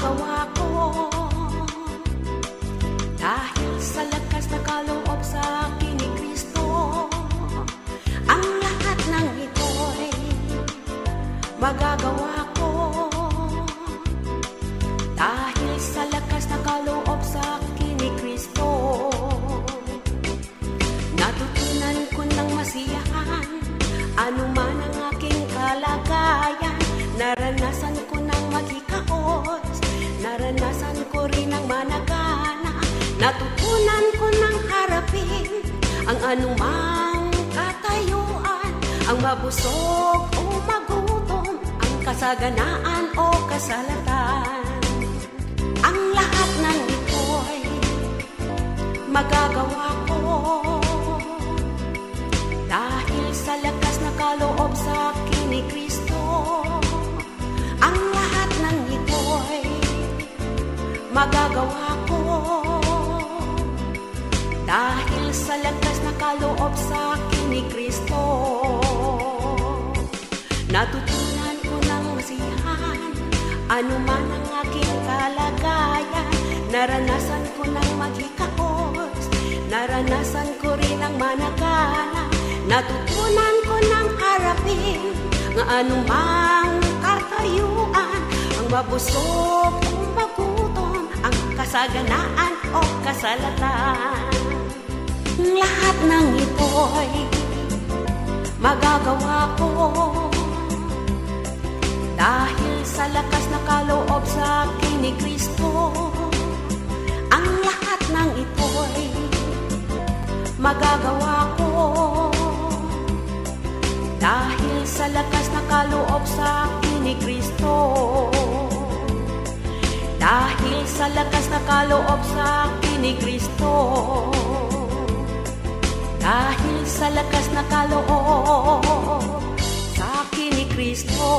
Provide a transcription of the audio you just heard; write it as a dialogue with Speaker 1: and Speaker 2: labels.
Speaker 1: magagawa ko dahil sa lakas na kaloob sa akin ni Kristo. Ang lahat ng ito'y magagawa ko dahil sa lakas na kaloob sa akin ni Kristo. Natutunan ko ng masiyahan anuman ang aking kalagayan. Naranasan ko ng maghikaos, naranasan ko rin ang managana. Natutunan ko ng harapin ang anumang katayuan, ang mabusog o magutom, ang kasaganaan o kasalatan. Ang lahat ng ito'y magagawa ko dahil sa lakas na kaloob sa akin ni Kristo. Ang lahat ng ito'y magagawa ko dahil sa lakas na kaloob sa akin ni Kristo. Natutunan ko ng masiyahan anuman ang aking kalagayan. Naranasan ko ng maghikaos, naranasan ko rin ang managana. Natutunan ko ng harapin ng anumang katayuan, ang mabusog o magutom, ang kasaganaan o kasalatan. Lahat ng ito'y magagawa ko dahil sa lakas na kaloob sa akin ni Kristo. Ang lahat ng ito'y magagawa ko dahil sa lakas na kaloob sa akin ni Kristo. Dahil sa lakas na kaloob sa akin ni Kristo. Dahil sa lakas na kaloob sa akin ni Kristo.